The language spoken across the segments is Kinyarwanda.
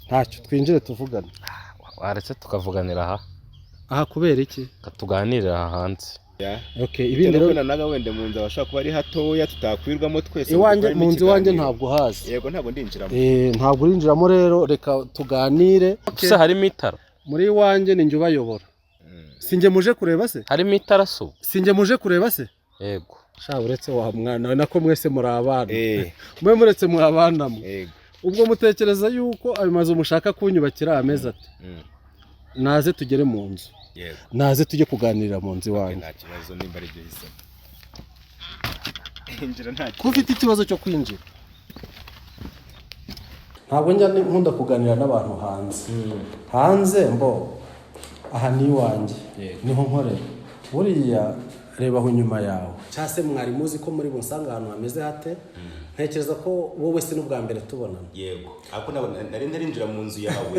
ntacyo twinjire tuvugana. Waretse tukavuganira aha kubera iki katuganirira hanze. Okay, ibindi rero naga wende mu nzu bashaka kuba ari hatoya tutakwirwamo twese. Iwanjye mu nzu wanjye ntabwo hazi. Yego ntabwo ndinjiramo. Ntabwo urinjiramo rero reka tuganire. Se harimo itara. Muri iwanjye ni njye ubayobora. Sinjye muje kureba se? Harimo itara so. Sinjye muje kureba se? Yego. Sha uretse wa mwana nako mwese muri abana. Mwe muretse muri abana mu. Yego. Ubwo mutekereza yuko ayo mazu mushaka kunyubakira ameza ati. Naze tugere mu nzu. Yego. Naze tujye kuganirira mu nzu wanyu. Nta kibazo nimba ari byo hise. Injira nta. Kufite ikibazo cyo kwinjira. Ntabwo njya nkunda kuganira n'abantu hanze. Hanze mbo aha ni wanjye. Niho nkorera. Buriya reba aho nyuma yawe. Cyase mwari muzi ko muri bunsanga ahantu hameze hate. Ntekereza ko wowe se n'ubwa mbere tubonana. Yego. Ako nari ntarinjira mu nzu yawe.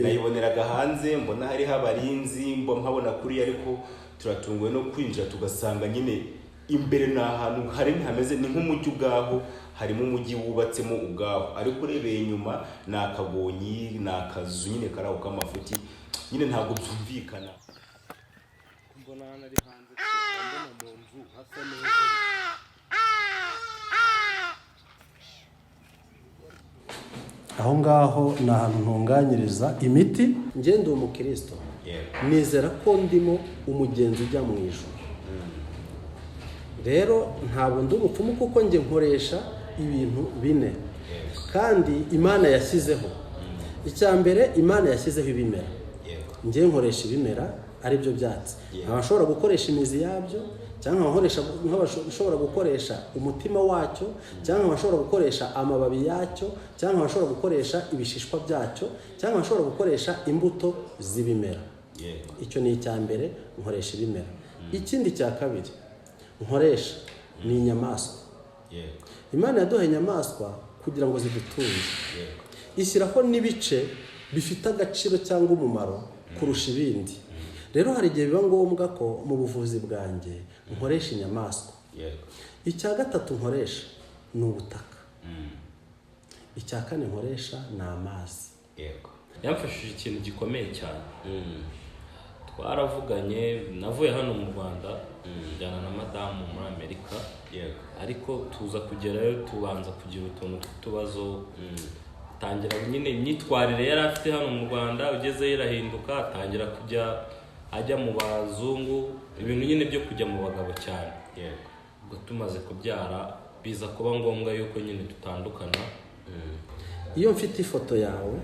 Nayiboneraga hanze mbona hari habarinzi nkabona kuri ariko turatunguwe no kwinjira tugasanga nyine imbere n'ahantu hari hameze ni nk'umujyi ubwaho, harimo umujyi wubatsemo ubwaho, ariko urebeye inyuma nakagonyi nakazu nyine karaho k'amafuti nyine ntabwo byumvikana. Mbona ari hanze mbona mu nzu hasa neza. Aho ngaho ni ahantu ntunganyiriza imiti. Ngende umukristo. Nizera ko ndimo umugenzi ujya mu ijuru. Rero ntabwo ndi umupfumu kuko nge nkoresha ibintu bine kandi Imana yashyizeho. Icya mbere Imana yashyizeho ibimera. Nge nkoresha ibimera ari byo byatsi. Abashobora gukoresha imizi yabyo cyangwa abashobora gukoresha umutima wacyo cyangwa abashobora gukoresha amababi yacyo cyangwa abashobora gukoresha ibishishwa byacyo cyangwa abashobora gukoresha imbuto z'ibimera. Icyo ni icya mbere, nkoresha ibimera. Ikindi cya kabiri nkoresha ni inyamaswa. Imana yaduhaye inyamaswa kugira ngo zidutunge. Ishyiraho n'ibice bifite agaciro cyangwa umumaro kurusha ibindi. Rero hari igihe biba ngombwa ko mu buvuzi bwanjye nkoresha inyamaswa. Icya gatatu nkoresha ni ubutaka. Icya kane nkoresha ni amazi. Yamfashije ikintu gikomeye cyane. Twaravuganye, navuye hano mu Rwanda njyana na madamu muri Amerika. Ariko tuza kugerayo tubanza kugira utuntu tw'utubazo. Tangira nyine imyitwarire yari afite hano mu Rwanda, ugezeyo irahinduka, atangira kujya ajya mu bazungu, ibintu nyine byo kujya mu bagabo cyane. Ubwo tumaze kubyara biza kuba ngombwa yuko nyine dutandukana. Iyo mfite ifoto yawe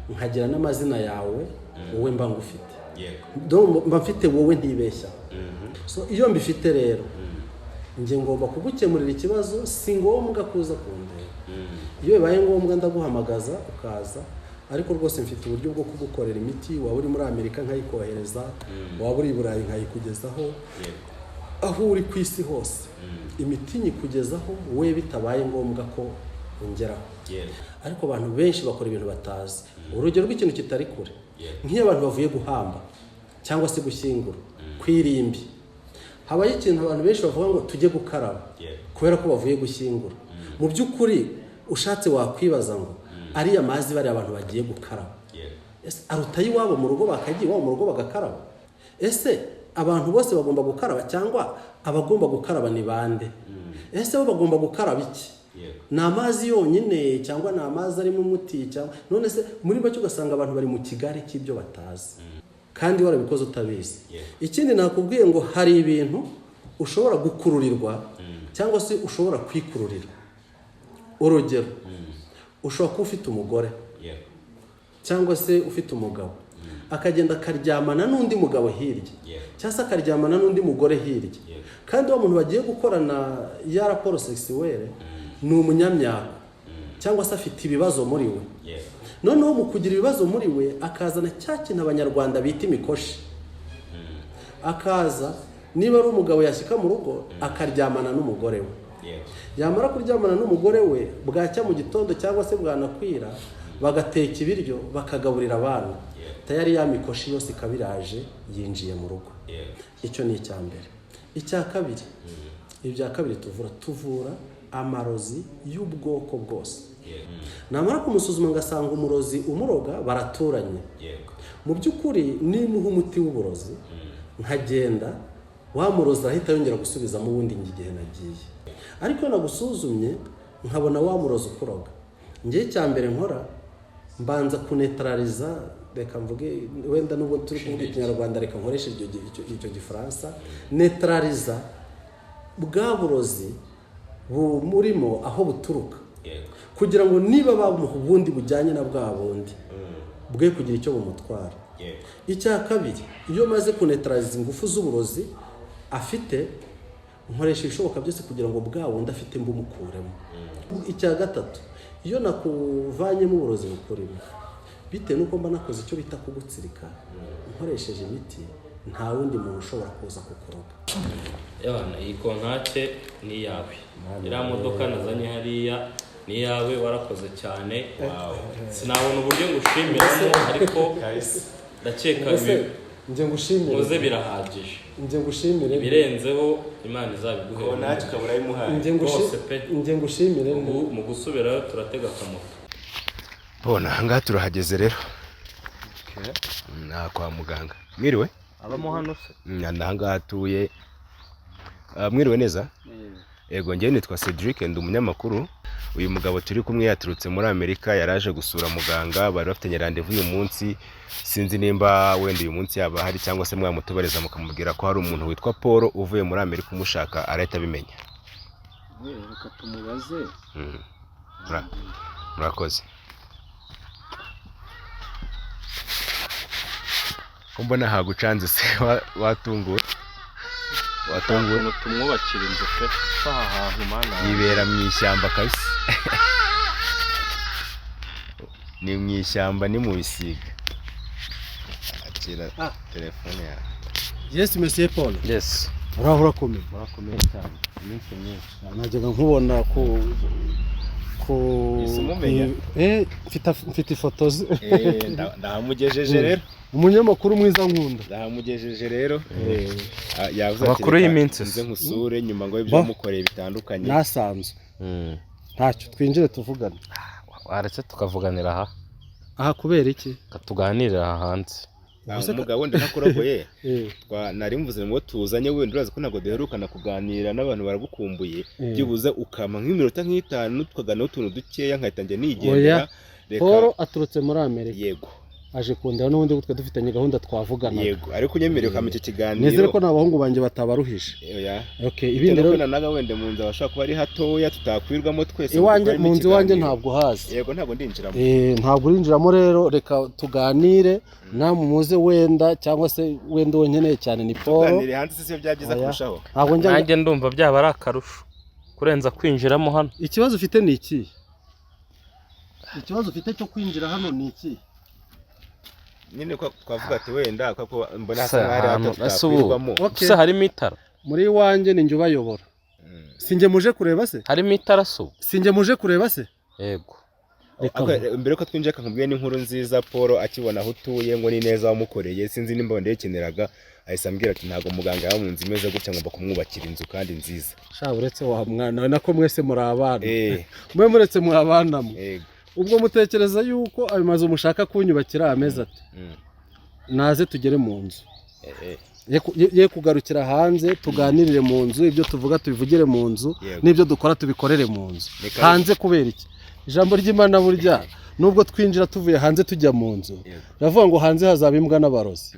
nkagira n'amazina yawe wowe mba ngufite. Mba mfite wowe ntibeshya. So iyo mbifite rero nge ngomba kugukemurira ikibazo, si ngombwa kuza kundeba. Iyo bibaye ngombwa ndaguhamagaza ukaza, ariko rwose mfite uburyo bwo kugukorera imiti. Waba uri muri Amerika nkayikohereza, waba uri i Burayi nkayikugezaho, aho uri ku isi hose imiti nyikugezaho we bitabaye ngombwa ko ungeraho. Ariko abantu benshi bakora ibintu batazi. Urugero rw'ikintu kitari kure, nk'iyo abantu bavuye guhamba cyangwa se gushyingura kwirimbi, habaye ikintu abantu benshi bavuga ngo tujye gukaraba kubera ko bavuye gushyingura. Mu by'ukuri ushatse wakwibaza ngo ariya mazi bari abantu bagiye gukaraba, ese arutayi wabo mu rugo bakagiye wabo mu rugo bagakaraba? Ese abantu bose bagomba gukaraba cyangwa abagomba gukaraba ni bande? Ese bo bagomba gukaraba iki? Ni amazi yonyine cyangwa ni amazi arimo umuti cyangwa none se muri bacyo ugasanga abantu bari mu kigari cy'ibyo batazi kandi warabikoze utabizi. Ikindi nakubwiye ngo hari ibintu ushobora gukururirwa cyangwa se ushobora kwikururira. Urugero, ushobora kuba ufite umugore cyangwa se ufite umugabo akagenda akaryamana n'undi mugabo hirya cyangwa se akaryamana n'undi mugore hirya, kandi uwo muntu bagiye gukorana ya raporo sexuelle ni umunyamyaka cyangwa se afite ibibazo muri we. Noneho mu kugira ibibazo muri we akazana cya kintu abanyarwanda bita imikoshi. Akaza niba ari umugabo yashyika mu rugo akaryamana n'umugore we. Yamara kuryamana n'umugore we bwacya mu gitondo cyangwa se bwanakwira bagateka ibiryo bakagaburira abana. Tayari ya mikoshi yose ikabiraje yinjiye mu rugo. Icyo ni icya mbere. Icya kabiri, ibya kabiri tuvura amarozi y'ubwoko bwose. Namara kumusuzuma ngasanga umurozi umuroga baraturanye. Mu by'ukuri nimuha umuti w'uburozi nkagenda wamuroza ahita yongera gusubizamo ubundi igihe nagiye. Ariko iyo nagusuzumye nkabona wamuroza ukuroga, ngiye cya mbere nkora mbanza kunetraliza, reka mvuge wenda nubwo turi kuvuga ikinyarwanda reka nkoreshe icyo gifaransa, neutraliza bwa burozi murimo aho buturuka, kugira ngo niba bamuha ubundi bujyanye na bwa bundi bwe kugira icyo bumutwara. Icya kabiri, iyo maze kunetraliza ingufu z'uburozi afite, nkoresha ibishoboka byose kugira ngo bwa wundi afite mbumukuremo. Icya gatatu, iyo nakuvanyemo uburozi bukurimo, bitewe nuko mba nakoze icyo bita kugutsirika, nkoresheje imiti, nta wundi muntu ushobora kuza kukuroga. Yabana iyi kontake ni yawe, iriya modoka nazanye hariya ni yawe, warakoze cyane. Sinabona uburyo ngushimiramo, ariko ndakeka nje ngushimire, muze birahagije, nje ngushimire, birenzeho Imana izabiguhe. kontake ukabura yimuhaye. Nje ngushimire, mu gusubirayo turatega akamoto. Bona ahangaha turahageze rero. Kwa muganga. Mwiriwe? Abamo hano se? Ahangaha atuye. Mwiriwe neza? Yego, njye nitwa Cedric, ndi umunyamakuru. Uyu mugabo turi kumwe yaturutse muri Amerika, yaraje gusura muganga, bari bafite rendezvous uyu munsi. Sinzi nimba wenda uyu munsi yaba hari cyangwa se mwamutubareza mukamubwira ko hari umuntu witwa Paul uvuye muri Amerika umushaka, arahita abimenya. Reka tumubaze. Murakoze. Mbona hagucanze se watunguwe. Watunguwe tumwubakira inzu pe. Ahantu mana. Yibera mu ishyamba kabisa. Ni mu ishyamba ni mu bisiga. Akira telefone ya. Yes, Monsieur Paul. Yes. Urakomeye. Murakomeye cyane. Iminsi myinshi. Najyaga nkubona ko mfite ifoto ndahamugejeje rero. Umunyamakuru mwiza nkunda. Ndahamugejeje rero. Yavuze ati amakuru y'iminsi nze nkusure nyuma ngo ibyo mukoreye bitandukanye. Nasanzwe. Ntacyo twinjire tuvugana. Waretse tukavuganira aha kubera iki? Katuganirira aha hanze. Umugabo wenda nakuragoye. Nari mvuze ngo tuzanye wenda uraza ko ntago duherukana kuganira n'abantu baragukumbuye. Byibuze ukama nk'iminota nk'itanu tukagana utuntu dukeya nkahita njye nigendera. Paul aturutse muri Amerika. Yego. Aje kundera n'ubundi gutwe dufitanye gahunda twavugana. Yego, ariko unyemereye ukama iki kiganiro. Nizere ko n'abahungu banje batabaruhije. Okay, ibindi rero naga wenda mu nzu abashaka kuba ari hatoya tutakwirwamo twese. Iwanje mu nzu wanje ntabwo hazi. Yego, ntabwo ndinjiramo. Ntabwo urinjiramo rero, reka tuganire namumuze wenda cyangwa se wenda wonkeneye cyane ni Paul. Tuganire hanze se byagiza kurushaho. Ntabwo nanjye ndumva byaba ari akarusho kurenza kwinjiramo hano. Ikibazo ufite ni iki? Ikibazo ufite cyo kwinjira hano ni iki? Nyine ko twavuga ati wenda ko mbona hasa hari atatakwirwamo. Se harimo itara muri wanje ni njye ubayobora. Sinjye muje kureba se? Harimo itara so? Sinjye muje kureba se? Yego. Mbere ko twinjira kankubwiye n'inkuru nziza Paul akibona aho utuye ngo ni neza wamukoreye, sinzi nimba ndekeneraga ahise ambwira ati ntago muganga yaba mu nzu imeze gutya ngomba kumwubakira inzu kandi nziza. Sha uretse wa mwana we nako mwese muri abana. Mwe muretse muri abana mu. Yego. Ubwo mutekereza yuko ayo mazu mushaka kunyubakira ameza ati naze tugere mu nzu. Ye kugarukira hanze tuganirire mu nzu, ibyo tuvuga tubivugire mu nzu, n'ibyo dukora tubikorere mu nzu. Hanze kubera iki? Ijambo ry'Imana burya nubwo twinjira tuvuye hanze tujya mu nzu, yavuga ngo hanze hazaba imbwa n'abarozi.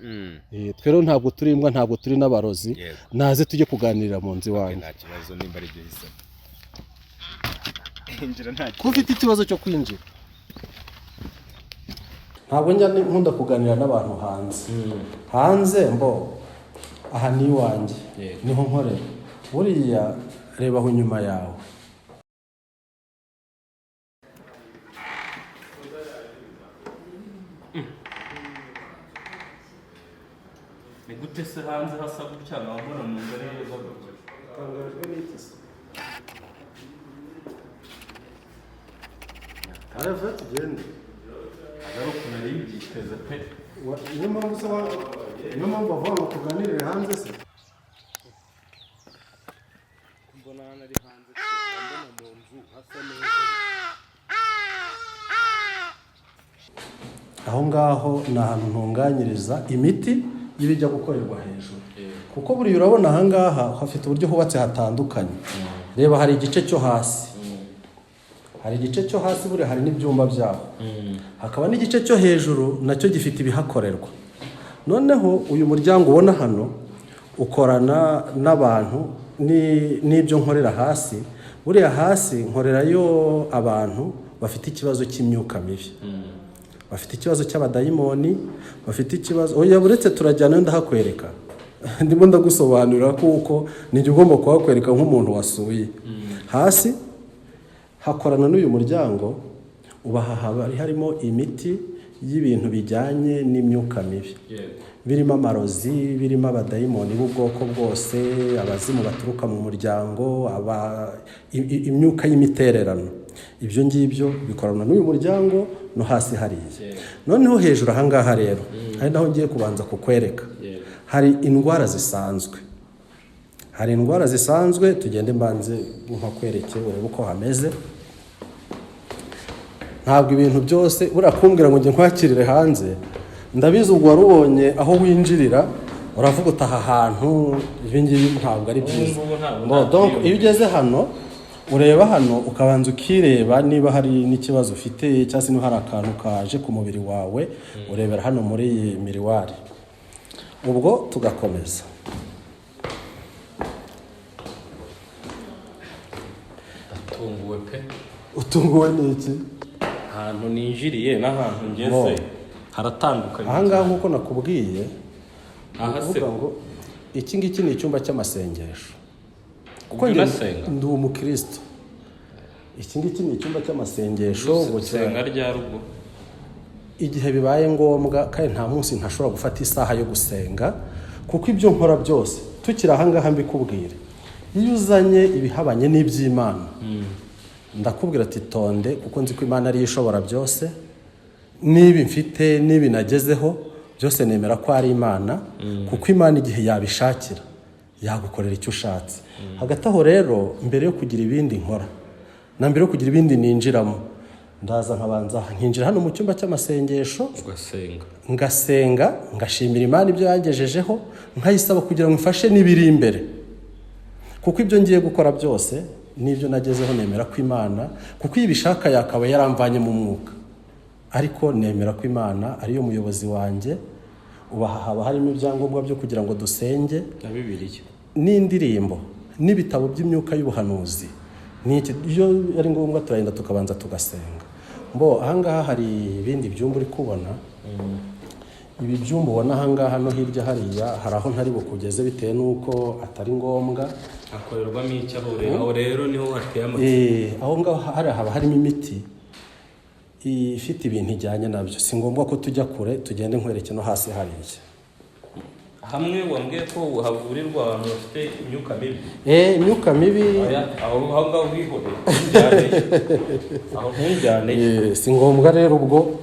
Twero ntabwo turi imbwa, ntabwo turi n'abarozi. Naze tujye kuganirira mu nzu wanyu. Nta kibazo nimba ari byo bisa. Ko ufite ikibazo cyo kwinjira. Ntabwo njya nkunda kuganira n'abantu hanze. Hanze mbo aha ni wanjye. Niho nkorera. Buriya reba aho nyuma yawe. Ni gute se hanze hasa gutya nabona mu nzara neza gutya? Kangajwe n'iki se? Arava tugende. Agaruka nari byiteze pe. Niyo mpamvu bavuga ngo tuganirire hanze se? Mbona hano ari hanze. mu nzu hasa neza. Aho ngaho ni ahantu ntunganyiriza imiti y'ibijya gukorerwa hejuru, kuko buriya urabona aha ngaha hafite uburyo hubatse hatandukanye. Reba hari igice cyo hasi, hari igice cyo hasi buriya hari n'ibyumba byaho, hakaba n'igice cyo hejuru nacyo gifite ibihakorerwa. Noneho uyu muryango ubona hano ukorana n'abantu n'ibyo nkorera hasi. Buriya hasi nkorerayo abantu bafite ikibazo cy'imyuka mibi, bafite ikibazo cy'abadayimoni, bafite ikibazo oya buretse turajyana ndahakwereka ndimo ndagusobanurira kuko nijye ugomba kuhakwereka nk'umuntu wasuye. Hasi hakorana n'uyu muryango ubaha harimo imiti y'ibintu bijyanye n'imyuka mibi, birimo amarozi, birimo abadayimoni b'ubwoko bwose, abazimu baturuka mu muryango, imyuka y'imitererano. Ibyo ngibyo bikorana n'uyu muryango no hasi hariya. Noneho hejuru aha ngaha rero hari naho ngiye kubanza kukwereka, hari indwara zisanzwe, hari indwara zisanzwe. Tugende mbanze nkakwereke urebe uko hameze. Ntabwo ibintu byose urakumbwira ngo njye nkwakirire hanze, ndabizi ubwo warubonye aho winjirira uravuga utaha hantu ibi ngibi ntabwo ari byiza. Donc iyo ugeze hano ureba hano ukabanza ukireba niba hari n'ikibazo ufite cyangwa se niba hari akantu kaje ku mubiri wawe, urebera hano muri iyi miriwari. Ubwo tugakomeza. Utunguwe pe. Utunguwe n'iki? Ahantu ninjiriye n'ahantu ngeze haratandukanye. Aha ngaha nk'uko nakubwiye, aha se ngo iki ngiki ni icyumba cy'amasengesho. Kuko ndi umukristo. Iki ngiki ni icyumba cy'amasengesho. Gusenga rya rugo igihe bibaye ngombwa, kandi nta munsi ntashobora gufata isaha yo gusenga, kuko ibyo nkora byose tukiri aha ngaha mbikubwire. Iyo uzanye ibihabanye n'iby'Imana, ndakubwira ati tonde, kuko nzi ko Imana ariyo ishobora byose. Niba mfite niba nagezeho byose nemera ko ari Imana, kuko Imana igihe yabishakira yagukorera icyo ushatse. Hagati aho rero, mbere yo kugira ibindi nkora na mbere yo kugira ibindi ninjiramo, ndaza nkabanza nkinjira hano mu cyumba cy'amasengesho, ngasenga, ngashimira Imana ibyo yagejejeho, nkayisaba kugira ngo mfashe n'ibiri imbere, kuko ibyo ngiye gukora byose n'ibyo nagezeho nemera ko Imana, kuko iyo ibishaka yakaba yaramvanye mu mwuka, ariko nemera ko Imana ariyo muyobozi wanjye. Haba harimo ibyangombwa byo kugira ngo dusenge na Bibiliya n'indirimbo n'ibitabo by'imyuka y'ubuhanuzi. Iyo ari ngombwa turagenda tukabanza tugasenga. Aha ngaha hari ibindi byumba uri kubona. Ibi byumba ubona aha ngaha no hirya hariya hari aho ntari bukugeze bitewe n'uko atari ngombwa. Hakorerwamo icyaho rero niho hateye amatsiko. Aho ngaho haba harimo imiti ifite ibintu ijyanye nabyo. Si ngombwa ko tujya kure, tugende nkwereke no hasi hariya. Hamwe wambwiye ko havurirwa abantu bafite imyuka mibi. Imyuka mibi. Aho ngaho wihore. Aho ntujyane. Si ngombwa rero ubwo.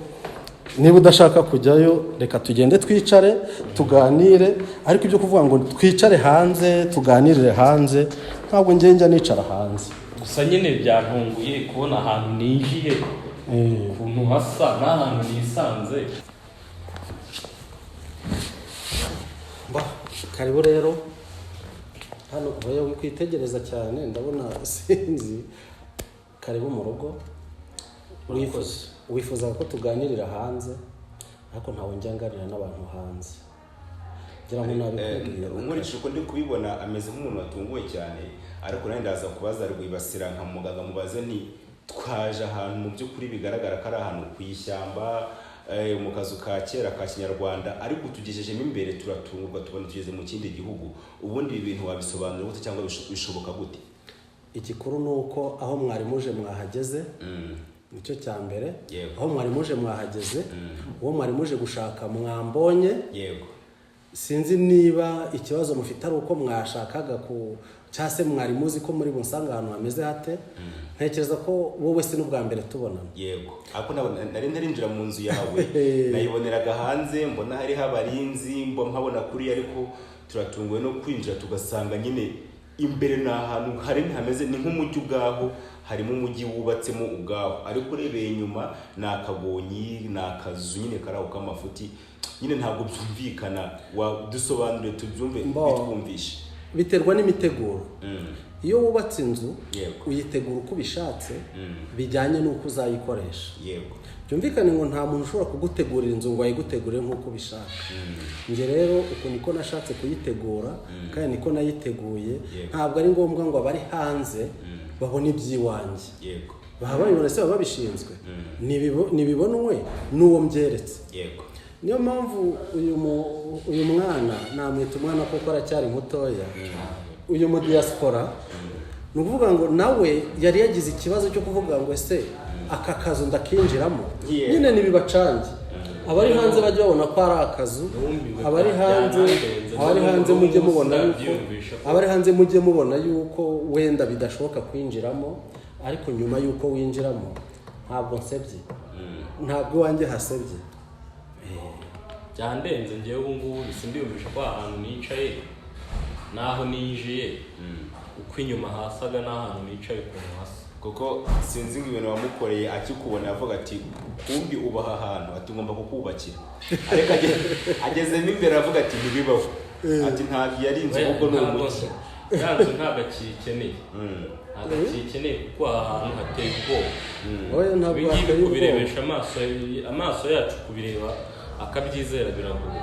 Niba udashaka kujyayo, reka tugende twicare tuganire. Ariko ibyo kuvuga ngo twicare hanze tuganirire hanze, ntabwo njya nicara hanze. Gusa nyine byantunguye kubona ahantu ninjiye, ukuntu hasa n'ahantu nisanze. Karibu rero hano ubaye wikwitegereza cyane, ndabona sinzi. Karibu mu rugo. Wifuza ko tuganirira hanze, ariko ntawe njya nganira n'abantu hanze. Ngira ngo nabikubwira. Nkurikije uko ndi kubibona ameze nk'umuntu watunguwe cyane, ariko nawe ndaza kubaza rwibasira nka muganga mubaze ni twaje ahantu mu by'ukuri bigaragara ko ari ahantu ku ishyamba, mu kazu ka kera ka Kinyarwanda, ariko tugejejemo imbere turatungurwa tubona tugeze mu kindi gihugu. Ubundi ibi bintu wabisobanura gute cyangwa bishoboka gute? Igikuru nuko aho mwari muje mwahageze. Nicyo cya mbere. Aho mwari muje mwahageze, uwo mwari muje gushaka mwambonye. Yego. Sinzi niba ikibazo mufite ari uko mwashakaga cyangwa se mwari muzi ko muri busanga ahantu hameze hate. Ntekereza ko wowe se n'ubwa mbere tubonana. Yego. Ako nari ntarinjira mu nzu yawe, nayiboneraga hanze, mbona hariho abarinzi, mpabona kuri, ariko turatunguwe no kwinjira tugasanga nyine imbere ni ahantu hari hameze ni nk'umujyi ubwaho, harimo umujyi wubatsemo ubwaho, ariko urebeye inyuma ni akagonyi, ni akazu nyine kari aho k'amafuti, nyine ntabwo byumvikana. Wadusobanurire tubyumve bitwumvishe. Biterwa n'imiteguro. Iyo wubatse inzu uyitegura uko ubishatse bijyanye n'uko uzayikoresha. Byumvikane ngo nta muntu ushobora kugutegurira inzu ngo ayigutegurire nk'uko ubishaka. Nge rero uko niko nashatse kuyitegura kandi niko nayiteguye. Ntabwo ari ngombwa ngo abari hanze babone iby'iwanjye. Baba babibona se baba babishinzwe. Nibibonwe n'uwo mbyeretse. Niyo mpamvu uyu mwana namwita umwana kuko aracyari mutoya. Uyu mu diaspora ni ukuvuga ngo nawe yari yagize ikibazo cyo kuvuga ngo ese aka kazu ndakinjiramo. Nyine nibibacange. Abari hanze bajya babona ko ari akazu. Abari hanze mujye mubona yuko mujye mubona yuko wenda bidashoboka kwinjiramo, ariko nyuma yuko winjiramo ntabwo nsebye. Ntabwo wanjye hasebye. Byandenze ngewe ubu ngubu sindiyumvisha ko ahantu nicaye naho ninjiye uko inyuma hasaga n'ahantu nicaye ukuntu hasa. Kuko sinzi ibintu wamukoreye akikubona yavuga ati kumbi ubaha ahantu ati ngomba kukubakira. Ariko agezemo imbere avuga ati ntibibaho. Ati ntabwo yari inzu ahubwo ni umuti. Yanzu ntabwo akikeneye. Ntabwo akikeneye kuko ahantu hateye ubwoba. Bigiye kubirebesha amaso yacu kubireba akabyizera biragoye.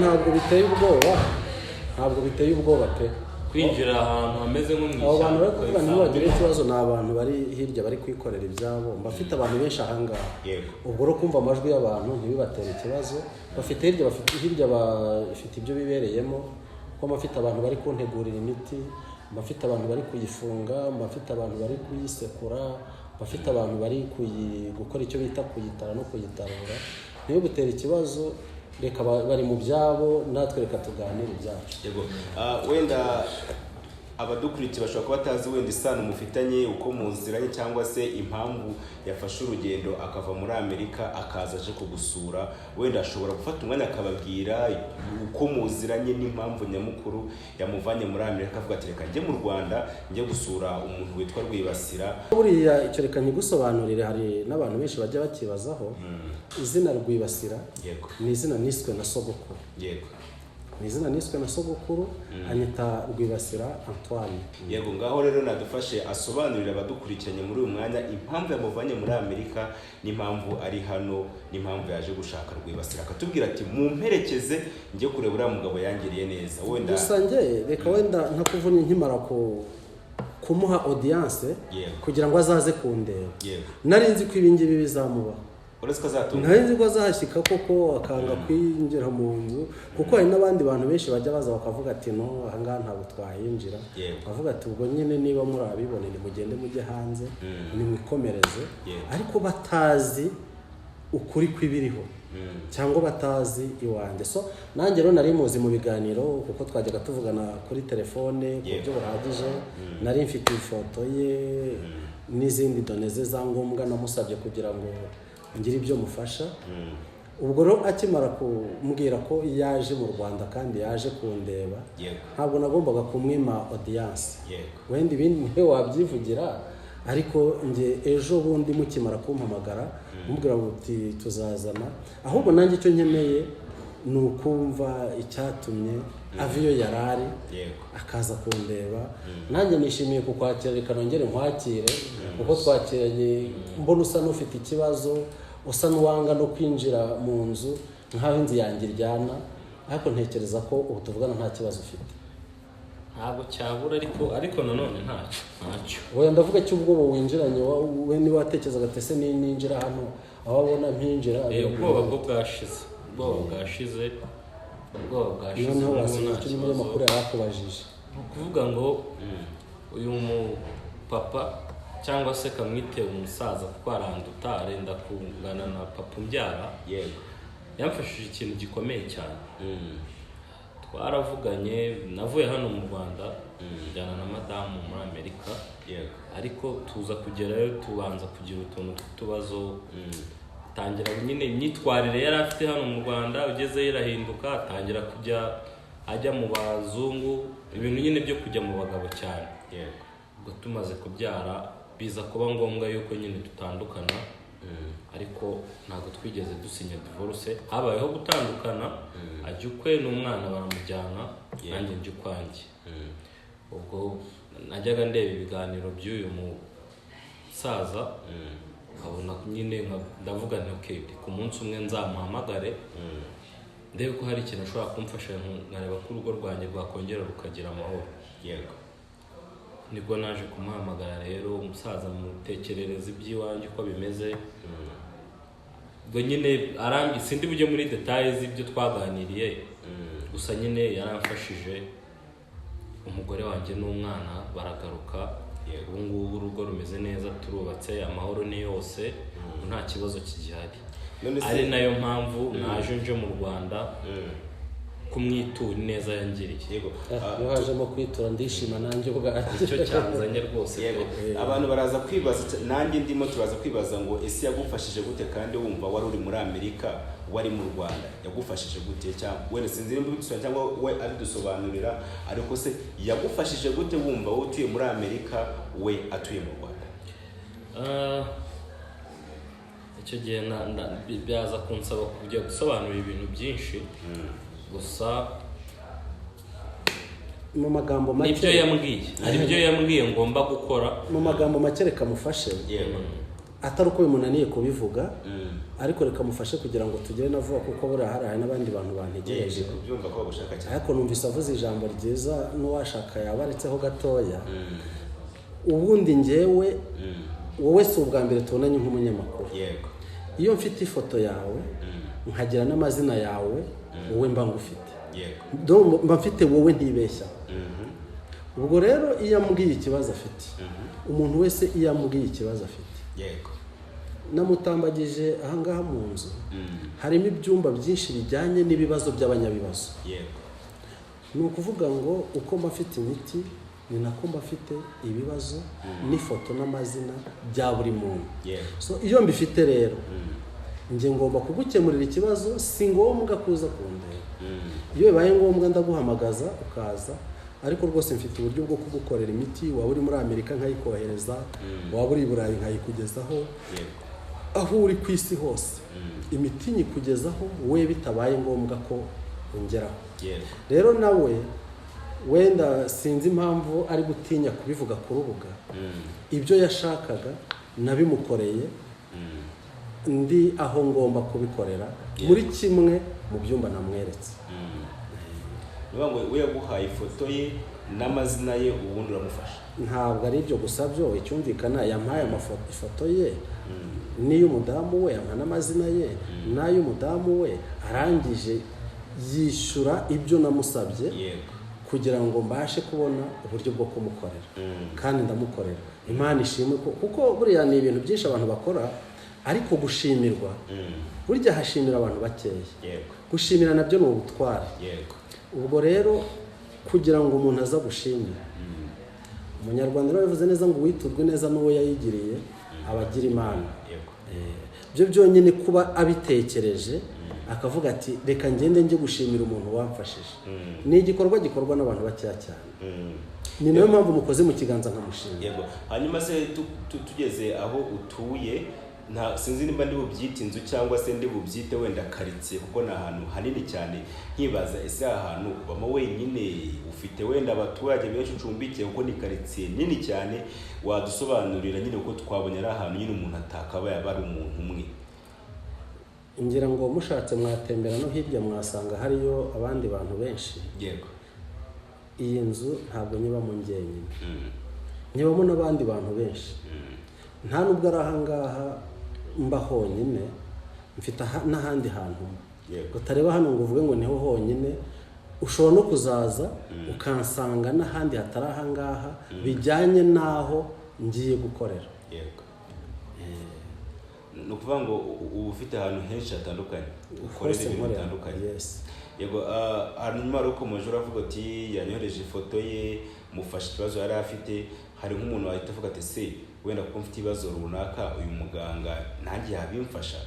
Ntabwo biteye ubwoba. Ntabwo biteye ubwoba pe. Kwinjira ahantu hameze nko mu abantu bari kuvuga ntibagire ikibazo, ni abantu bari hirya bari kwikorera ibyabo. Bafite abantu benshi ahangaha. Ubwo ro kumva amajwi y'abantu ntibibatera ikibazo. Bafite hirya bafite ibyo bibereyemo. Ko bafite abantu bari kuntegurira imiti, bafite abantu bari kuyifunga, bafite abantu bari kuyisekura, bafite abantu bari gukora icyo bita kuyitara no kuyitarura. Niyo gutera ikibazo reka bari mu byabo, natwe reka tuganire ibyacu. Wenda abadukurikiye bashobora kuba batazi wenda isano mufitanye, uko muziranye cyangwa se impamvu yafashe urugendo akava muri Amerika akaza aje kugusura. Wenda ashobora gufata umwanya akababwira uko muziranye n'impamvu nyamukuru yamuvanye muri Amerika avuga ati reka njye mu Rwanda njye gusura umuntu witwa Rwibasira. Buriya icyo reka nyigusobanurire, hari n'abantu benshi bajya bakibazaho. Izina Rwibasira ni izina niswe na sogokuru. Ni izina niswe na sogokuru, anyita Rwibasira Antoine. Ngaho rero nadufashe asobanurira abadukurikiranye muri uyu mwanya impamvu yamuvanye muri Amerika n'impamvu ari hano n'impamvu yaje gushaka Rwibasira. Akatubwira ati mumperekeze njye kureba uriya mugabo yangiriye neza. Wenda gusa njye reka wenda ntakuvunye nkimara kumuha audience kugira ngo azaze kundeba. Nari nzi ko ibingibi bizamuba. Ntarinzi ko azahashyika koko akanga kwinjira mu nzu, kuko hari n'abandi bantu benshi bajya baza bakavuga ati no ahangaha ntabwo twahinjira. Bavuga ati ubwo nyine niba muri abibone nimugende mujye hanze nimwikomereze, ariko batazi ukuri kw'ibiriho cyangwa batazi iwanjye. So nanjye rero nari muzi mu biganiro kuko twajyaga tuvugana kuri telefone ku buryo buhagije. Nari mfite ifoto ye n'izindi doneze za ngombwa namusabye kugira ngo ngira ibyo mufasha. Ubwo rero akimara kumbwira ko yaje mu Rwanda kandi yaje kundeba, ntabwo nagombaga kumwima audience. Wenda ibindi niwe wabyivugira, ariko nge ejo bundi mukimara kumpamagara mubwira ngo tuzazana, ahubwo nanjye icyo nkeneye ni ukumva icyatumye aviyo yarari akaza kundeba. Nanjye nishimiye kukwakira, reka nongere nkwakire kuko twakiranye mbona usa n'ufite ikibazo, usa n'uwanga no kwinjira mu nzu nk'aho inzu yanjye iryana, ariko ntekereza ko ubu tuvugana nta kibazo ufite. Ntabwo cyabura ariko nanone ntacyo. Wenda ndavuga cy'ubwoba winjiranye we niba watekerezaga ati ese ninjira hano aho abona mpinjira. Ubwoba bwo bwashize. Noneho wasigaye icyo n'umunyamakuru yarakubajije. Kuvuga ngo uyu mupapa cyangwa se kamwite umusaza kuko aranduta arenda kungana na papa umbyara, yamfashije ikintu gikomeye cyane. Twaravuganye, navuye hano mu Rwanda njyana na madamu muri Amerika, ariko tuza kugerayo tubanza kugira utuntu tw'utubazo. Tangira nyine imyitwarire yari afite hano mu Rwanda, ugezeyo irahinduka, atangira kujya ajya mu bazungu, ibintu nyine byo kujya mu bagabo cyane. yego Ubwo tumaze kubyara biza kuba ngombwa yuko nyine dutandukana, ariko ntabwo twigeze dusinya divorce, habayeho gutandukana, ajya ukwe n'umwana baramujyana, nanjye njya ukwanjye. Ubwo najyaga ndeba ibiganiro by'uyu musaza, nkabona nyine ndavuga nti okay, ku munsi umwe nzamuhamagare ndebe ko hari ikintu ashobora kumfasha, nkareba ko urugo rwanjye rwakongera rukagira amahoro. yego Nibwo naje kumuhamagara rero, umusaza mutekerereza iby'iwanjye uko bimeze. Ubwo nyine sindi bujye muri details z'ibyo twaganiriye, gusa nyine yaramfashije, umugore wanjye n'umwana baragaruka. Ubu ngubu urugo rumeze neza, turubatse, amahoro ni yose, nta kibazo kigihari. Ari nayo mpamvu naje nje mu Rwanda kumwitura neza yangiriye. yego iyo hajemo kwitura ndishima nanjye ubwanjye, icyo cyanzanye rwose. yego abantu baraza kwibaza, nanjye ndimo turaza kwibaza ngo ese yagufashije gute, kandi wumva wari uri muri Amerika wari mu Rwanda, yagufashije gute? Cyangwa wenda sinzi nimba bidusobanurira cyangwa we abidusobanurira, ariko se yagufashije gute wumva wowe utuye muri Amerika we atuye mu Rwanda? Icyo gihe byaza kunsaba kujya gusobanura ibintu byinshi, gusa mu magambo make nibyo yambwiye, hari ibyo yambwiye ngomba gukora. mu magambo make reka mufashe, atari uko bimunaniye kubivuga, ariko reka mufashe kugira ngo tugere na vuba, kuko buriya hari n'abandi bantu bantegereje. kubyumva ko bagushaka cyane, ariko numvise avuze ijambo ryiza, n'uwashaka yabaretseho gatoya. Ubundi njyewe wowe si ubwa mbere tubonanye nk'umunyamakuru. yego iyo mfite ifoto yawe nkagira n'amazina yawe, wowe mba ngufite. yego mba mfite wowe ntibeshya. Ubwo rero iyo ambwiye ikibazo afite, umuntu wese iyo ambwiye ikibazo afite, yego namutambagije ahangaha mu nzu, harimo ibyumba byinshi bijyanye n'ibibazo by'abanyabibazo. yego ni ukuvuga ngo uko mba mfite imiti, ni nako mba mfite ibibazo n'ifoto n'amazina bya buri muntu. So iyo mbifite rero, njye ngomba kugukemurira ikibazo, si ngombwa kuza kundeba. Iyo bibaye ngombwa ndaguhamagaza ukaza, ariko rwose mfite uburyo bwo kugukorera imiti. Waba uri muri Amerika nkayikohereza, waba uri i Burayi nkayikugezaho, aho uri ku isi hose imiti nyikugezaho, we bitabaye ngombwa ko ungeraho. Rero nawe wenda sinzi impamvu ari gutinya kubivuga ku rubuga, ibyo yashakaga nabimukoreye, ndi aho ngomba kubikorera muri kimwe mu byumba namweretse. we yaguhaye ifoto ye n'amazina ye, ubundi uramufasha? Ntabwo ari ibyo gusa, byo icyumvikana, yampaye ifoto ye n'iy'umudamu we, yampa n'amazina ye n'ay'umudamu we, arangije yishyura ibyo namusabye kugira ngo mbashe kubona uburyo bwo kumukorera, kandi ndamukorera. Imana ishimwe, kuko buriya ni ibintu byinshi abantu bakora, ariko gushimirwa burya hashimira abantu bakeya. Gushimira nabyo ni ubutwari. Ubwo rero kugira ngo umuntu aza gushimira, umunyarwanda rero yavuze neza ngo uwiturwe neza n'uwo yayigiriye abagira Imana. Byo byonyine kuba abitekereje akavuga ati reka ngende njye gushimira umuntu wamfashije, ni igikorwa gikorwa n'abantu bakeya cyane. Ni nayo mpamvu mukoze mu kiganza nkamushimira. Hanyuma se tugeze aho utuye, sinzi nimba ndi bubyite inzu cyangwa se ndi bubyite wenda karitsiye, kuko ni ahantu hanini cyane. Nkibaza ese ahantu ubamo wenyine, ufite wenda abaturage benshi ucumbikiye, kuko ni karitsiye nini cyane? Wadusobanurira nyine uko twabonye ari ahantu nyine umuntu atakaba yaba ari umuntu umwe. Ngira ngo mushatse mwatembera no hirya mwasanga hariyo abandi bantu benshi. Iyi nzu ntabwo nyibamo njyenyine, nyibamo n'abandi bantu benshi. Nta nubwo ari ahangaha mba honyine, mfite n'ahandi hantu. Utareba hano ngo uvuge ngo niho honyine, ushobora no kuzaza ukansanga n'ahandi hatari ahangaha bijyanye n'aho ngiye gukorera. Ni ukuvuga ngo uba ufite ahantu henshi hatandukanye ukorera ibintu bitandukanye. Hanyuma ariko muje uravuga ati yanyohereje ifoto ye, mufashe ikibazo yari afite. Hari nk'umuntu wahita avuga ati se wenda kuko mfite ibibazo runaka, uyu muganga nanjye yabimfasha.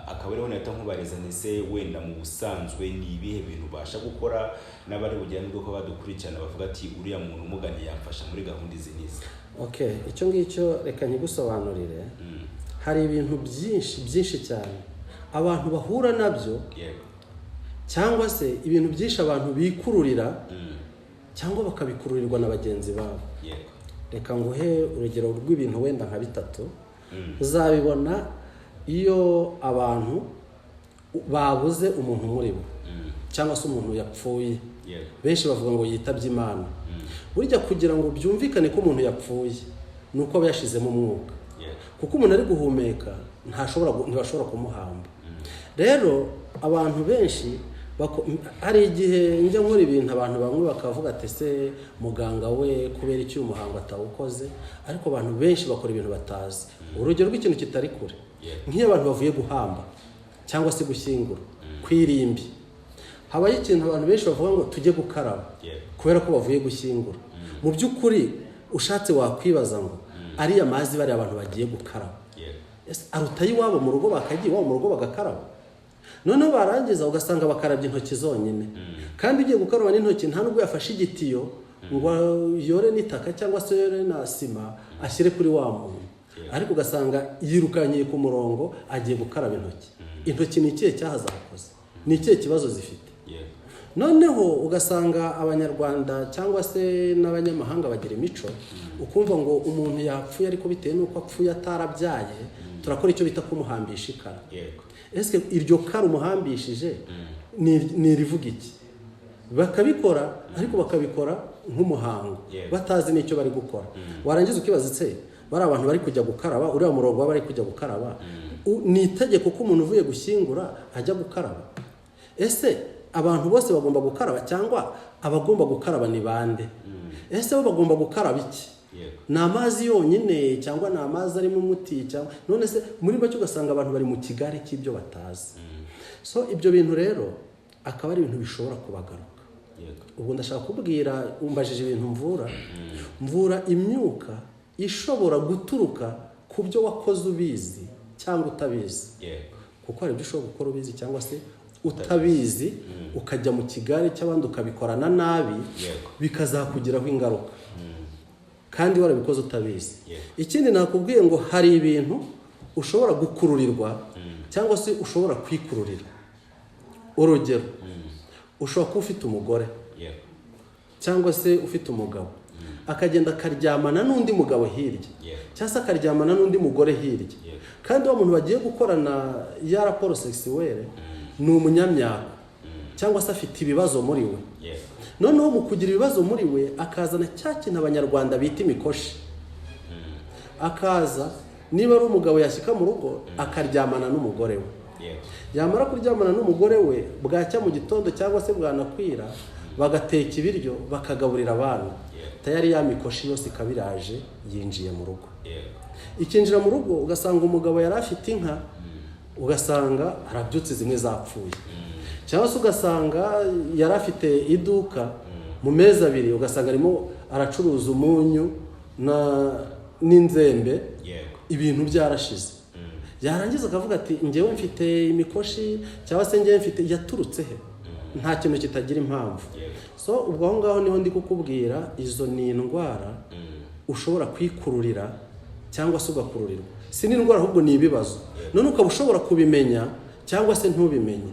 akaba ariho nahita nkubariza ndetse wenda mu busanzwe ni ibihe bintu ubasha gukora n'abari bugirane bwo badukurikirana bavuga ati uriya muntu umugani yamfasha muri gahunda izi n'izi. Okay, icyo ngicyo reka nkigusobanurire. Hari ibintu byinshi cyane abantu bahura nabyo, cyangwa se ibintu byinshi abantu bikururira cyangwa bakabikururirwa na bagenzi babo. Reka nguhe urugero rw'ibintu wenda nka bitatu. Uzabibona iyo abantu babuze umuntu muri bo cyangwa se umuntu yapfuye. Benshi bavuga ngo yitabye Imana. Burya kugira ngo byumvikane ko umuntu yapfuye nuko aba yashizemo umwuka, kuko umuntu ari guhumeka ntibashobora kumuhamba. Rero abantu benshi hari igihe njya nkora ibintu abantu bamwe bakavuga ati se muganga we kubera iki umuhango atawukoze, ariko abantu benshi bakora ibintu batazi. Urugero rw'ikintu kitari kure, nk'iyo abantu bavuye guhamba cyangwa se gushyingura kwirimbi, habaye ikintu abantu benshi bavuga ngo tujye gukaraba kubera ko bavuye gushyingura. Mu by'ukuri ushatse wakwibaza ngo ariya mazi bari abantu bagiye gukaraba arutaye iwabo mu rugo, bakagiye iwabo mu rugo bagakaraba. Noneho barangiza ugasanga bakarabye intoki zonyine, kandi ugiye gukaraba n'intoki nta nubwo yafashe igitiyo ngo yore n'itaka cyangwa se yore na sima ashyire kuri wa muntu, ariko ugasanga yirukanyiye ku murongo agiye gukaraba intoki. Intoki ni ikihe cyahaza akoze? Ni ikihe kibazo zifite? Noneho ugasanga abanyarwanda cyangwa se n'abanyamahanga bagira imico, ukumva ngo umuntu yapfuye ariko bitewe n'uko apfuye atarabyaye turakora icyo bita kumuhambisha ikara. Ese iryo kara umuhambishije ni rivuga iki? Bakabikora ariko bakabikora nk'umuhango batazi n'icyo bari gukora. Warangiza ukibaza se bari abantu bari kujya gukaraba, uriya murongo bari kujya gukaraba ni itegeko ko umuntu uvuye gushyingura ajya gukaraba? Ese abantu bose bagomba gukaraba cyangwa abagomba gukaraba ni bande? Ese bo bagomba gukaraba iki? Ni amazi yonyine cyangwa ni amazi arimo umuti cyangwa none se muri make ugasanga abantu bari mu kigare cy'ibyo batazi. So ibyo bintu rero akaba ari ibintu bishobora kubagaruka. Ubu ndashaka kubwira umbajije ibintu mvura imyuka ishobora guturuka ku byo wakoze ubizi cyangwa utabizi. Kuko hari ibyo ushobora gukora ubizi cyangwa se utabizi ukajya mu kigare cy'abandi ukabikorana nabi bikazakugiraho ingaruka kandi warabikoze utabizi. Ikindi nakubwiye ngo hari ibintu ushobora gukururirwa cyangwa se ushobora kwikururira. Urugero, ushobora kuba ufite umugore cyangwa se ufite umugabo akagenda akaryamana n'undi mugabo hirya cyangwa se akaryamana n'undi mugore hirya, kandi uwo muntu bagiye gukorana ya raporo sexuelle ni umunyamyaka cyangwa se afite ibibazo muri we. Noneho mu kugira ibibazo muri we akazana cya kintu abanyarwanda bita imikoshi. Akaza niba ari umugabo yashyika mu rugo akaryamana n'umugore we, yamara kuryamana n'umugore we bwacya mu gitondo cyangwa se bwanakwira bagateka ibiryo bakagaburira abana, tayari ya mikoshi yose ikabiraje yinjiye mu rugo. Ikinjira mu rugo ugasanga umugabo yari afite inka, ugasanga arabyutse zimwe zapfuye, cyangwa se ugasanga yari afite iduka mu mezi abiri ugasanga arimo aracuruza umunyu n'inzembe, ibintu byarashize. Yarangiza akavuga ati njyewe mfite imikoshi cyangwa se njyewe mfite, yaturutse he? Nta kintu kitagira impamvu. So ubwo aho ngaho niho ndi kukubwira izo ni indwara ushobora kwikururira cyangwa se ugakururirwa. Si n'indwara ahubwo ni ibibazo, none ukaba ushobora kubimenya cyangwa se ntubimenye.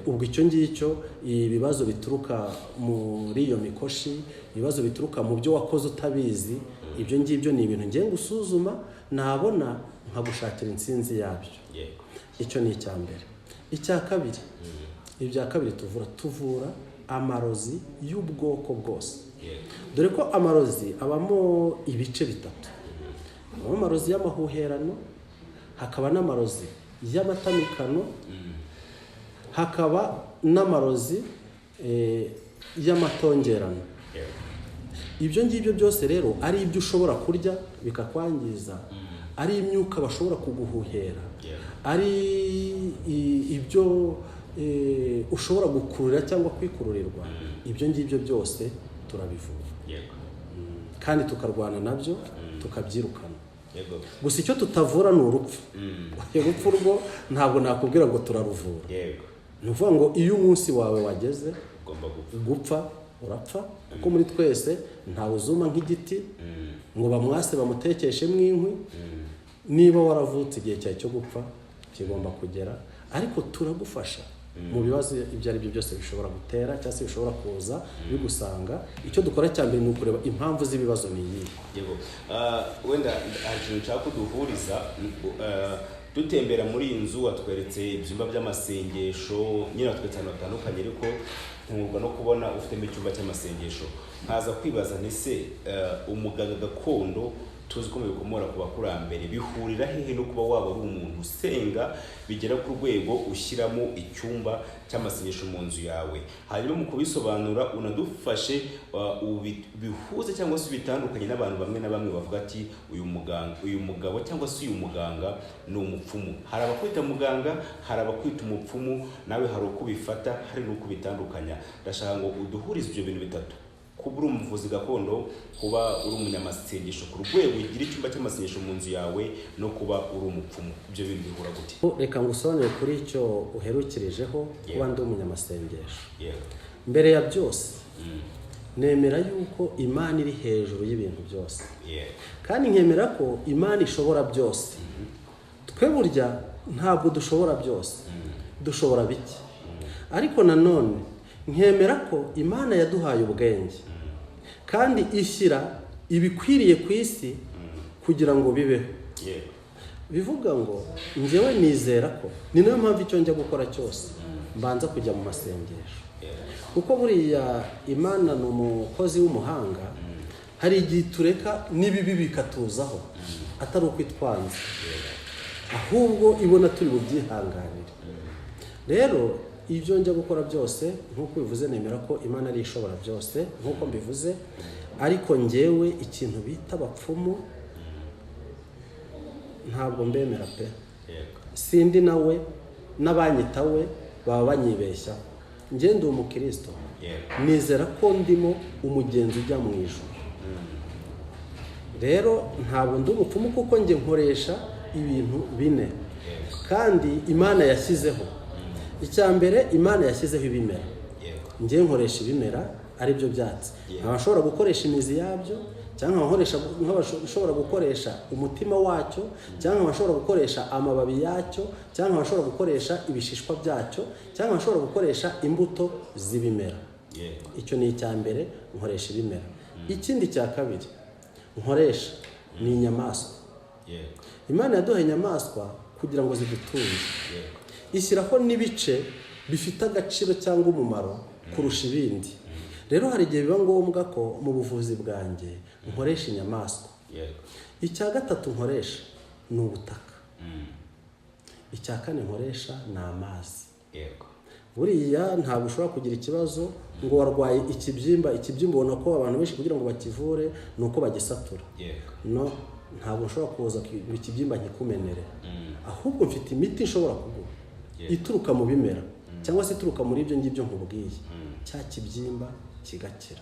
Ubwo icyo ngicyo ibibazo bituruka muri iyo mikoshi, ibibazo bituruka mu byo wakoze utabizi, ibyo ngibyo ni ibintu ngiye gusuzuma nabona nkagushakira insinzi yabyo. Icyo ni icya mbere. Icya kabiri, ibya kabiri tuvura amarozi y'ubwoko bwose. Dore ko amarozi abamo ibice bitatu. Habamo amarozi y'amahuherano, hakaba n'amarozi y'amatamikano, hakaba n'amarozi y'amatongerano. Ibyo ngibyo byose rero ari ibyo ushobora kurya bikakwangiza, ari imyuka bashobora kuguhuhera, ari ibyo ushobora gukurura cyangwa kwikururirwa. Ibyo ngibyo byose turabivura kandi tukarwana nabyo tukabyirukana. gusa icyo tutavura ni urupfu. Urupfu rwo ntabwo nakubwira ngo turaruvura. Ni ukuvuga ngo iyo umunsi wawe wageze gupfa urapfa, kuko muri twese ntawe uzuma nk'igiti ngo bamwase bamutekeshemo inkwi. Niba waravutse igihe cyawe cyo gupfa kigomba kugera, ariko turagufasha mu bibazo ibyo ari byo byose bishobora gutera cyangwa se bishobora kuza bigusanga. Icyo dukora cya mbere ni ukureba impamvu z'ibibazo ni iyi. Wenda ikintu nshaka kuduhuriza, dutembera muri iyi nzu watweretse ibyumba by'amasengesho, nyine watweretse ahantu hatandukanye, ariko ntungurwa no kubona ufitemo icyumba cy'amasengesho. Nkaza kwibaza nese umuganga gakondo tuzi ko bikomora ku bakurambere bihurira hehe no kuba waba ari umuntu usenga bigera ku rwego ushyiramo icyumba cy'amasengesho mu nzu yawe? Hanyuma mu kubisobanura unadufashe bihuze cyangwa se bitandukanye n'abantu bamwe na bamwe bavuga ati uyu mugabo cyangwa se uyu muganga ni umupfumu. Hari abakwita muganga, hari abakwita umupfumu, nawe hari uko bifata, hari n'uko bitandukanya. Ndashaka ngo uduhurize ibyo bintu bitatu: kuba uri umuvuzi gakondo, kuba uri umunyamasengesho ku rwego ugira icyumba cy'amasengesho mu nzu yawe, no kuba uri umupfumu. Ibyo bintu bihura gute? Reka ngusobanure kuri icyo uherukirijeho, kuba ndi umunyamasengesho. Mbere ya byose nemera yuko Imana iri hejuru y'ibintu byose, kandi nkemera ko Imana ishobora byose. Twe burya ntabwo dushobora byose, dushobora bike, ariko nanone nkemera ko Imana yaduhaye ubwenge kandi ishyira ibikwiriye ku isi kugira ngo bibeho. Bivuga ngo njyewe nizera ko ni nayo mpamvu icyo njya gukora cyose mbanza kujya mu masengesho, kuko buriya Imana ni umukozi w'umuhanga. Hari igihe tureka n'ibibi bikatuzaho atari uko itwanze, ahubwo ibona turi bubyihanganire. Rero ibyo njya gukora byose nk'uko bivuze, nemera ko Imana ari ishobora byose nk'uko mbivuze, ariko njyewe ikintu bita abapfumu ntabwo mbemera pe. Sindi nawe, n'abanyita we baba banyibeshya. Njye ndi umukristo, nizera ko ndimo umugenzi ujya mu ijuru. Rero ntabwo ndi umupfumu, kuko njye nkoresha ibintu bine kandi Imana yashyizeho. Icya mbere, Imana yashyizeho ibimera. Njye nkoresha ibimera ari byo byatsi. Abashobora gukoresha imizi yabyo, cyangwa abashobora gukoresha umutima wacyo, cyangwa abashobora gukoresha amababi yacyo, cyangwa abashobora gukoresha ibishishwa byacyo, cyangwa abashobora gukoresha imbuto z'ibimera. Icyo ni icya mbere, nkoresha ibimera. Ikindi cya kabiri nkoresha ni inyamaswa. Imana yaduhaye inyamaswa kugira ngo zidutunge. Ishyiraho n'ibice bifite agaciro cyangwa umumaro kurusha ibindi. Rero hari igihe biba ngombwa ko mu buvuzi bwanjye nkoresha inyamaswa. Icya gatatu nkoresha ni ubutaka. Icya kane nkoresha ni amazi. Buriya ntabwo ushobora kugira ikibazo ngo warwaye ikibyimba ubona ko abantu benshi kugira ngo bakivure ni uko bagisatura. No, ntabwo ushobora kuza ngo ikibyimba nkikumenere, ahubwo mfite imiti nshobora kuguha ituruka mu bimera, cyangwa se ituruka muri ibyo ngibyo nkubwiye, cya kibyimba kigakira.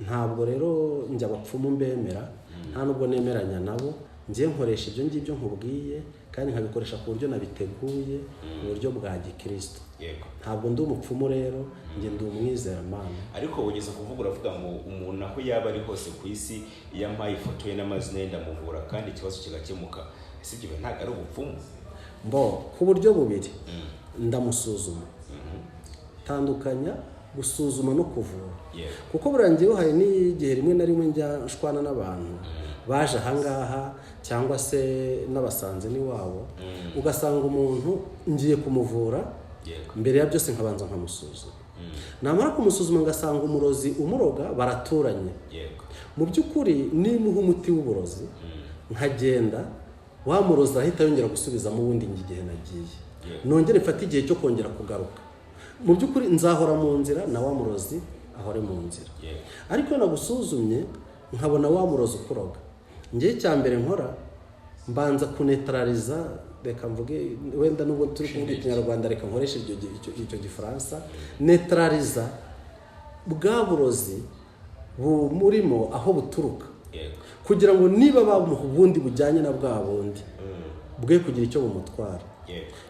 Ntabwo rero njya abapfumu mbemera, nta nubwo nemeranya nabo. Njye nkoresha ibyo ngibyo nkubwiye, kandi nkabikoresha ku buryo nabiteguye mu buryo bwa gikristo. Ntabwo ndi umupfumu rero, njye ndi umwizeramana. Ariko ugeze kuvuga, uravuga ngo umuntu aho yaba ari hose ku isi iyo ampaye ifoto ye n'amazina ye ndamuvura kandi ikibazo kigakemuka. Ese ibyo ntabwo ari ubupfumu? Ku buryo bubiri ndamusuzuma. Tandukanya gusuzuma no kuvura. Kuko burangiye hari n'igihe rimwe na rimwe njya nshwana n'abantu baje ahangaha cyangwa se n'abasanze n'iwabo, ugasanga umuntu ngiye kumuvura, mbere ya byose nkabanza nkamusuzuma. Namara kumusuzuma ngasanga umurozi umuroga baraturanye. Mu by'ukuri nimuha umuti w'uburozi nkagenda, wa murozi ahita yongera gusubizamo ubundi igihe nagiye, nongere mfate igihe cyo kongera kugaruka. Mu by'ukuri nzahora mu nzira na wa murozi ahore mu nzira. Ariko iyo nagusuzumye nkabona wa murozi ukuroga, njye cya mbere nkora mbanza kunetraliza. Reka mvuge wenda nubwo turi kuvuga ikinyarwanda, reka nkoreshe icyo gifaransa. Neutraliza bwa burozi bumurimo aho buturuka, kugira ngo niba bamuha ubundi bujyanye na bwa bundi bwe kugira icyo bumutwara.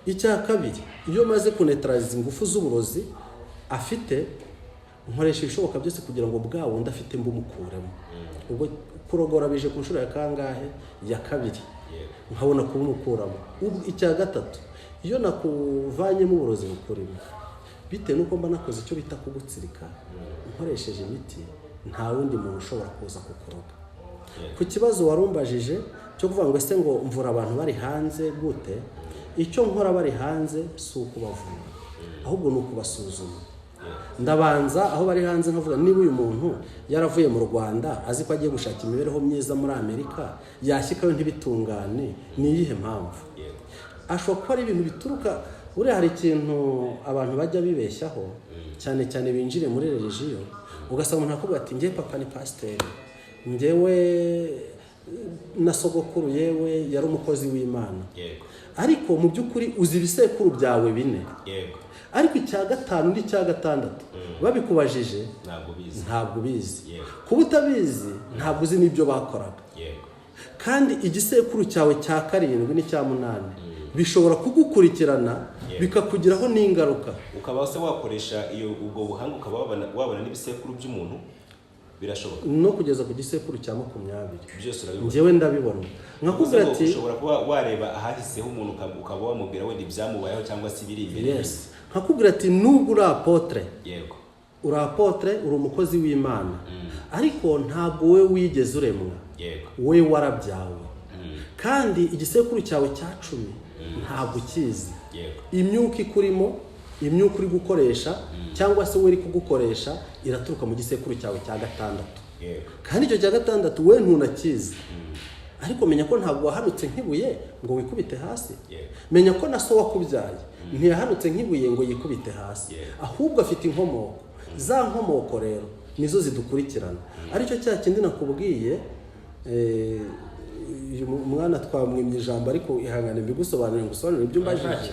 Icya kabiri, iyo maze kunetraliza ingufu z'uburozi afite, nkoresha ibishoboka byose kugira ngo bwa wundi afite mbumukuremo. Ubwo kurogora bije ku nshuro ya kangahe? Ya kabiri. Nkabona kubumukuramo. Icya gatatu, iyo nakuvanyemo uburozi bukurimo, bitewe nuko mba nakoze icyo bita kugutsirika, nkoresheje imiti, nta wundi muntu ushobora kuza kukuroga. Ku kibazo warumbajije cyo kuvuga ngo ese ngo mvura abantu bari hanze gute, icyo nkora bari hanze si ukubavura, ahubwo ni ukubasuzuma. Ndabanza aho bari hanze nkavuga niba uyu muntu yaravuye mu Rwanda azi ko agiye gushaka imibereho myiza muri Amerika, yashyikaho ntibitungane, ni iyihe mpamvu? Ashobora kuba ari ibintu bituruka, buriya hari ikintu abantu bajya bibeshyaho cyane cyane binjire muri religiyo, ugasanga umuntu akubwira ati ngiye papa ni pasiteri, ngewe na sogokuru yewe yari umukozi w'Imana, ariko mu by'ukuri uzi ibisekuru byawe bine, ariko icya gatanu n'icya gatandatu babikubajije ntabwo ubizi. Kuba utabizi ntabwo uzi n'ibyo bakoraga, kandi igisekuru cyawe cya karindwi n'icya munani bishobora kugukurikirana bikakugiraho n'ingaruka. Ukaba se wakoresha ubwo buhanga ukaba wabona n'ibisekuru by'umuntu, birashoboka no kugeza ku gisekuru cya 20 byose urabibona. Njyewe ndabibona. Nkakubwira ati ushobora kuba wareba ahahiseho umuntu ukaba wamubwira wenda ibyamubayeho cyangwa se ibiri imbere. Yes. Nkakubwira ati nubwo uri apotre, yego, uri apotre, uri umukozi w'Imana, ariko ntabwo we wigeze uremwa, yego, we warabyawe, kandi igisekuru cyawe cya 10 ntabwo ukizi. Imyuka ikurimo, imyuka uri gukoresha cyangwa se we uri kugukoresha iraturuka mu gisekuru cyawe cya 6, kandi icyo cya 6 we ntunakizi. Ariko menya ko ntabwo wahanutse nk'ibuye ngo wikubite hasi. Menya ko na so wakubyaye ntiyahanutse nk'ibuye ngo yikubite hasi, ahubwo afite inkomoko. Za nkomoko rero nizo zidukurikirana. Aricyo cya kindi nakubwiye, umwana twamwimye ijambo ariko ihangane mbigusobanurire ngusobanurire ibyo mbajije.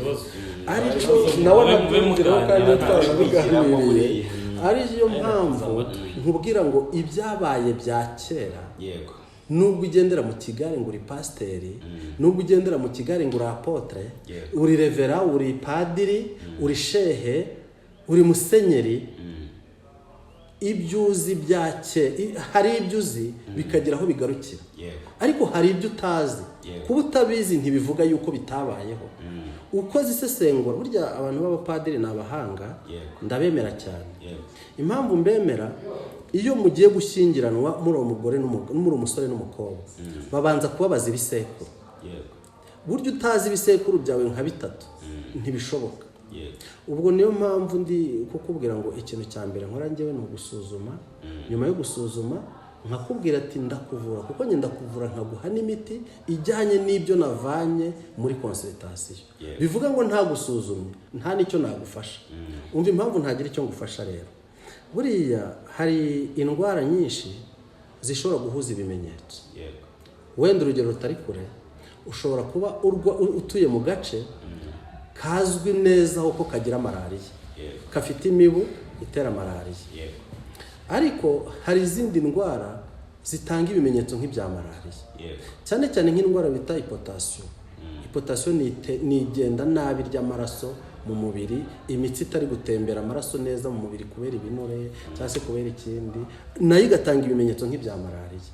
Ariko nawe nakumvira kandi twavuganiriye. Ariyo mpamvu nkubwira ngo ibyabaye bya kera, yego, nubwo ugendera mu Kigali ngo uri pasiteri, nubwo ugendera mu Kigali ngo uri apotre, uri revera, uri padiri, uri shehe, uri musenyeri, ibyuzi byake, hari ibyuzi bikagira aho bigarukira, ariko hari ibyo utazi. Kuba utabizi ntibivuga yuko bitabayeho. Ukoze isesengura, burya abantu b'abapadiri n'abahanga, ndabemera cyane. Impamvu mbemera, iyo mugiye gushyingiranwa muri umugore muri umusore n'umukobwa, babanza kubabaza ibisekuru. Burya utazi ibisekuru byawe nka 3 ntibishoboka. Ubwo niyo mpamvu ndi kukubwira ngo ikintu cya mbere nkora njyewe ni ugusuzuma. Nyuma yo gusuzuma nkakubwira ati ndakuvura, kuko njye ndakuvura nkaguha n'imiti ijyanye n'ibyo navanye muri consultation. Bivuga ngo nta gusuzumye nta nicyo nagufasha. Umva impamvu ntagira icyo ngufasha rero. Buriya hari indwara nyinshi zishobora guhuza ibimenyetso. Wenda urugero rutari kure, ushobora kuba utuye mu gace kazwi neza ko kagira malariya, kafite imibu itera malariya, ariko hari izindi ndwara zitanga ibimenyetso nk'ibya malariya, cyane cyane nk'indwara bita hypotension. Hypotension ni igenda nabi ry'amaraso mu mubiri, imitsi itari gutembera amaraso neza mu mubiri kubera ibinure cyangwa se kubera ikindi, nayo igatanga ibimenyetso nk'ibya malariya.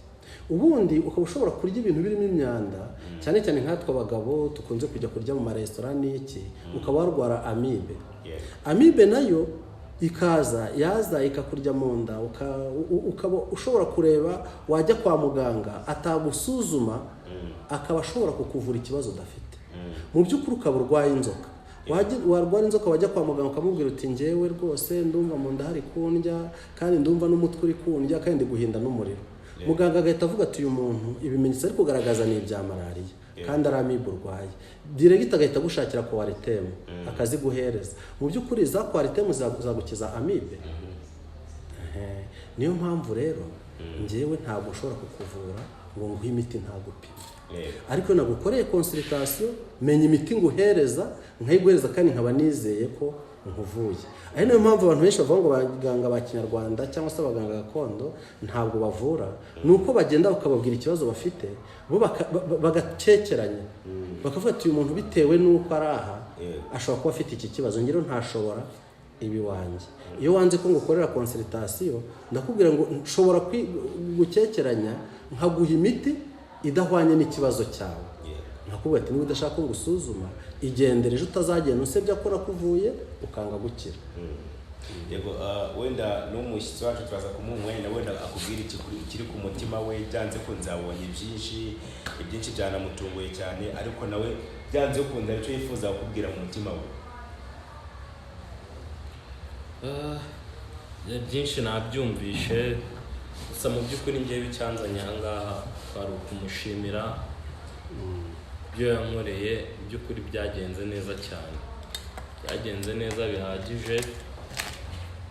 Ubundi ukaba ushobora kurya ibintu birimo imyanda, cyane cyane nkatwe abagabo tukunze kujya kurya mu maresitora n'iki, ukaba warwara amibe. Amibe nayo yaza ikakurya mu nda, ukaba ushobora kureba, wajya kwa muganga atagusuzuma akaba ashobora kukuvura ikibazo udafite. Mu by'ukuri ukaba urwaye inzoka, warwara inzoka wajya kwa muganga ukamubwira uti njyewe rwose ndumva mu nda hari kundya, kandi ndumva n'umutwe uri kundya, kandi guhinda n'umuriro. Muganga agahita avuga ati uyu muntu ibimenyetso ari kugaragaza ni ibya malariya, kandi ari amibe urwaye. Diregita agahita gushakira kwaritemu akaziguhereza. Mu by'ukuri za kwaritemu zagukiza amibe. Niyo mpamvu rero njyewe ntabwo ushobora kukuvura ngo nguhe imiti ntagupime. Ariko nagukoreye consultation, menya imiti nguhereza, nkayiguhereza kandi nkaba nizeye ko nkuvuye. Ari niyo mpamvu abantu benshi bavuga ngo abaganga ba kinyarwanda cyangwa se abaganga gakondo ntabwo bavura, ni uko bagenda bakababwira ikibazo bafite bo bagacekeranya bakavuga ati uyu muntu bitewe n'uko ari aha ashobora kuba afite iki kibazo, ngero ntashobora ibi wanjye. Iyo wanze ko ngukorera consultation ndakubwira ngo nshobora gukekeranya nkaguha imiti idahwanye n'ikibazo cyawe, nkakubwira ati niba udashaka ko ngusuzuma igendere ejo utazagenda usebya ko nakuvuye ukanga gukira. Yego, wenda n'umushyitsi wacu turaza kumuha umwanya wenda akubwira ikiri ku mutima we, byanze ko nzabonye ibyinshi byanamutunguye cyane, ariko nawe byanze kunze aricyo yifuza kukubwira mu mutima we. Byinshi nabyumvishe, gusa mu by'ukuri ngewe icyanzanye aha ngaha twari ukumushimira ibyo yankoreye. Mu by'ukuri byagenze neza cyane, byagenze neza bihagije,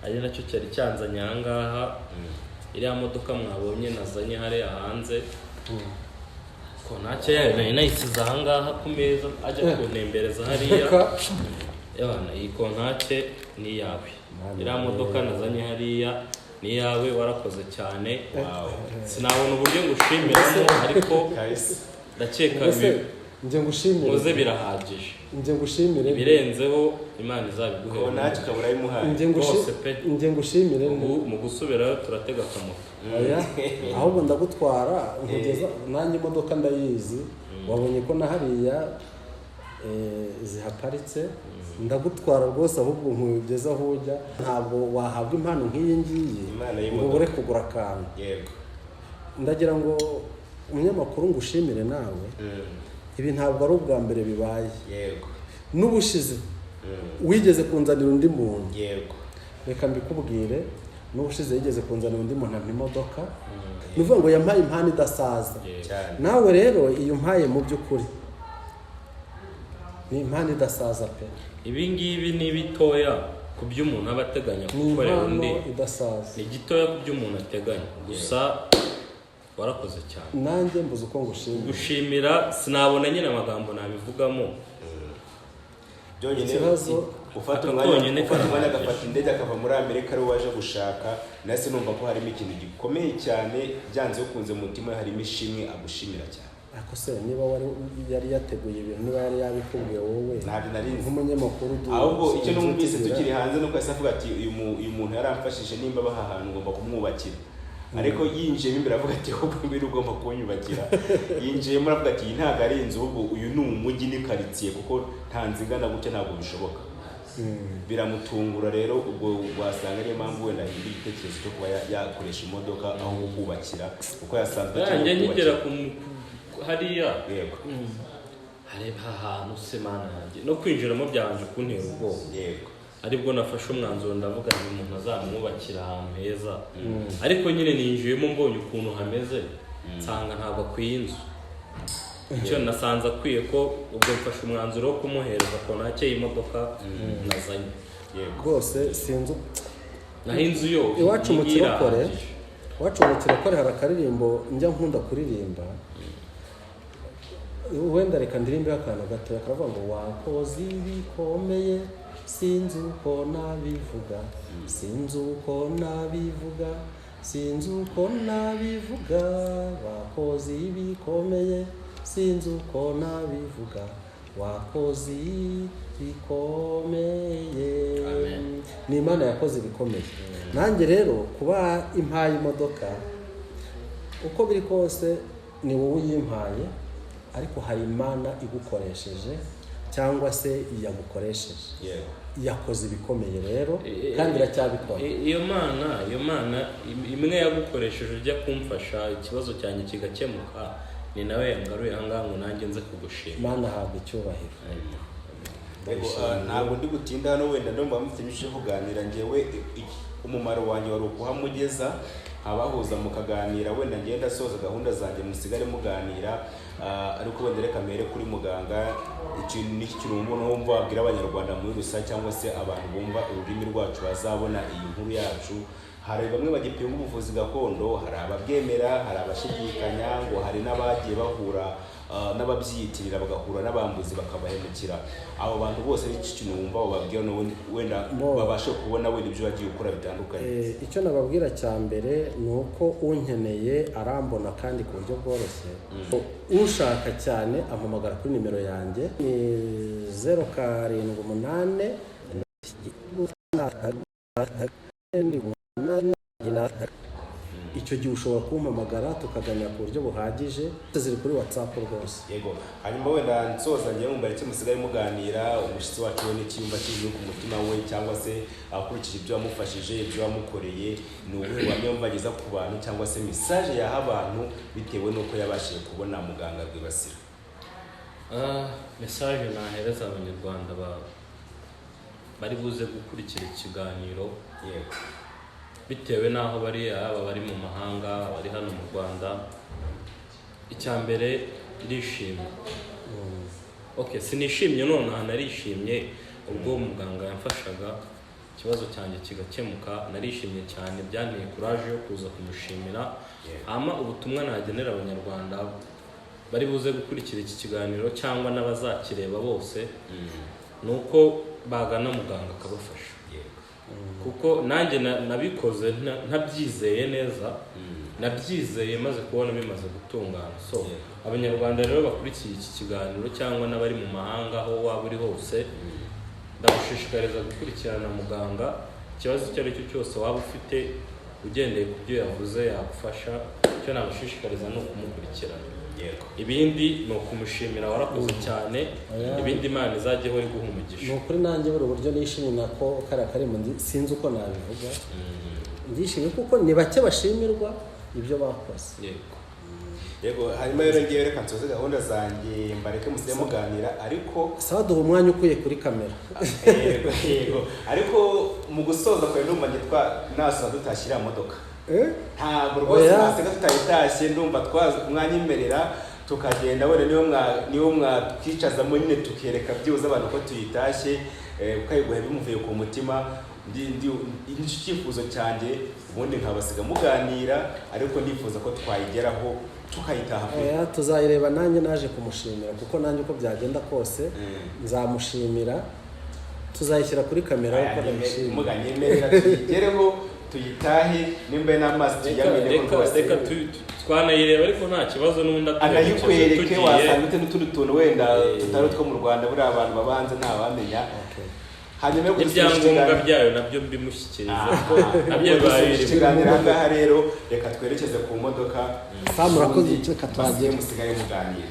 ari nacyo cyari cyanzanye aha ngaha. Iriya modoka mwabonye nazanye hariya hanze, kontake yayo nari nayisize aha ngaha ku meza ajya kuntembereza hariya. Iyi kontake ni iyawe, iriya modoka nazanye hariya ni iyawe, warakoze cyane. Sinabona uburyo ngushimiramo, ariko ndakeka njye ngushimire muze birahagije. Njye ngushimire ibirenzeho Imana izabiguhe. Kontake ukabura yimuhaye. Njye ngushimire mu gusubirayo turatega akamoto. Ahubwo ndagutwara nkugeza nanjye imodoka ndayizi, wabonye ko na hariya zihaparitse, ndagutwara rwose ahubwo nkugeza aho ujya. Ntabwo wahabwa impano nk'iyi ngiyi ngo ubure kugura akantu. Ndagira ngo umunyamakuru ngushimire nawe, ibi ntabwo ari ubwa mbere bibaye. N'ubushize wigeze kunzanira undi muntu, reka mbikubwire, n'ubushize yigeze kunzanira undi muntu ampa imodoka, ni ukuvuga ngo yampaye impano idasaza. Nawe rero iyo mpaye mu by'ukuri ni impano idasaza pe. Ibi ngibi ni bitoya ku byo umuntu aba ateganya gukorera undi, ni gitoya ku byo umuntu ateganya. Gusa warakoze cyane, nanjye mbuze uko gushimira sinabona nyine amagambo nabivugamo. Byonyine ufata umwanya agafata indege akava muri Amerika ari waje gushaka, nase numva ko harimo ikintu gikomeye cyane, byanze ukunze mu mutima harimo ishimwe agushimira cyane. Ako se niba yari yateguye ibintu, niba yari yabikubwiye wowe ntabwo narinzi nk'umunyamakuru, ahubwo icyo numvise tukiri hanze nuko asavuga ati uyu muntu yaramfashije, nimba baha ahantu ngomba kumwubakira. Ariko yinjiyemo imbere avuga ati ahubwo mbere ugomba kunyubakira. Yinjiyemo aravuga ati iyi ntabwo ari inzu, ahubwo uyu ni umujyi, ni karitsiye, kuko nta nzingana gutya ntabwo bishoboka. Biramutungura rero, ubwo wasanga ariyo mpamvu wenda ahindura igitekerezo cyo kuba yakoresha imodoka aho kubakira, kuko yasanzwe nkigera hariya hareba ahantu se mana yanjye no kwinjiramo byanje kuntera ubwoba. Aribwo nafashe umwanzuro ndavuga ngo umuntu azamwubakira ahantu heza, ariko nyine ninjiyemo mbonye ukuntu hameze, nsanga ntabwo akwiye inzu. Icyo nasanze akwiye ko ubwo mfashe umwanzuro wo kumuhereza kontake y'imodoka nazanye. Rwose sinzi naho inzu yo iwacu mu kirokore hari akaririmbo njya nkunda kuririmba, wenda reka ndirimbe akantu gato, karavuga ngo wakoze ibikomeye sinzi uko nabivuga, sinzi uko nabivuga, sinzi uko nabivuga, wakoze ibikomeye sinzi uko nabivuga, wakoze ibikomeye. Ni Imana yakoze ibikomeye. Nanjye rero kuba impaye imodoka uko biri kose ni wowe uyimpaye, ariko hari Imana igukoresheje cyangwa se yagukoresheje, yakoze ibikomeye rero kandi iracyabikora. Iyo mana imwe yagukoresheje ujya kumfasha ikibazo cyanjye kigakemuka, ni nawe yangaruye aha ngaha ngo nanjye nze kugushima. Imana ahabwa icyubahiro. Ntabwo ndi gutinda hano, wenda ndumva mufite byinshi kuganira. Ngewe umumaro wanjye wari ukuhamugeza, abahuza mukaganira, wenda ngenda soza gahunda zanjye musigare muganira. Ariko wenda reka mere kuri muganga, ikintu n'iki wumva wabwira abanyarwanda muri rusange cyangwa se abantu bumva ururimi rwacu bazabona iyi nkuru yacu. Hari bamwe bagipinga ubuvuzi gakondo, hari ababwemera, hari abashidikanya, ngo hari n'abagiye bahura n'ababyiyitirira bagahura n'abambuzi bakabahemukira. Abo bantu bose ni ikintu wumva bababwira wenda babashe kubona wenda ibyo bagiye gukora bitandukanye. Icyo nababwira cya mbere ni uko unkeneye arambona kandi ku buryo bworoshye. Ushaka cyane ampamagara kuri nimero yanjye ni 078 icyo gihe ushobora kumpamagara tukaganira ku buryo buhagije, ziri kuri WhatsApp rwose. Yego, hanyuma wenda nsoza ngiye mumba icyo musigaye muganira umushyitsi wacu we n'ikiyumba kiri ku mutima we cyangwa se akurikije ibyo wamufashije ibyo wamukoreye, ni ubuhe buhamya mvageza ku bantu cyangwa se message yaha abantu bitewe n'uko yabashije kubona muganga Rwibasira? Message nahereza abanyarwanda bari buze gukurikira ikiganiro, yego, bitewe n'aho bari, aba bari mu mahanga bari hano mu Rwanda. Icya mbere ndishimye. Sinishimye none narishimye ubwo muganga yamfashaga ikibazo cyanjye kigakemuka, narishimye cyane, byanteye courage yo kuza kumushimira. Ubutumwa nagenera abanyarwanda bari buze gukurikira iki kiganiro cyangwa n'abazakireba bose, nuko bagana muganga akabafasha. Kuko nanjye nabikoze ntabyizeye neza, nabyizeye maze kubona bimaze gutungana. Abanyarwanda rero bakurikiye iki kiganiro cyangwa n'abari mu mahanga aho waba uri hose, ndagushishikariza gukurikirana muganga. Ikibazo icyo ari cyo cyose waba ufite ugendeye ku byo yavuze yagufasha. Icyo nagushishikariza ni ukumukurikirana. Ibindi ni ukumushimira, warakoze cyane. Ibindi Imana izajye ihora iguha umugisha. Ni ukuri nanjye buri buryo nishimye nako kariya karimo sinzi uko nabivuga. Ndishimye kuko ni bake bashimirwa ibyo bakoze. Yego, hanyuma rero ngiye reka nsoze gahunda zanjye mbareke musiye muganira, ariko sawa duha umwanya ukuye kuri kamera. Yego, ariko mu gusoza kwa ndumva nasa dutashyira modoka. Ntabwo rwose nasiga tutayitashye, ndumva mwanyemerera tukagenda wenda niyo mwatwicazamo nyine tukereka byuze abantu ko tuyitashye, ukayiguhe bimuvuye ku mutima. Icyifuzo cyanjye ubundi nkabasiga muganira, ariko ndifuza ko twayigeraho tukayitaha. Tuzayireba, nanjye naje kumushimira kuko nanjye uko byagenda kose nzamushimira, tuzayishyira kuri kamera uko ndamushimira. Muganyemerera tuyigereho tuyitahe nimba n'amazi tuyamenye rwose. Reka twanayireba ariko nta kibazo, n'undi anayikwereke wasanga n'utundi tuntu wenda tutari two mu Rwanda buri abantu babanze ntawamenya. Hanyuma ibyangombwa byayo nabyo mbimushyikiriza ko nabyo biganira ahangaha. Rero reka twerekeze ku modoka. Murakoze, reka twagiye musigaye muganira.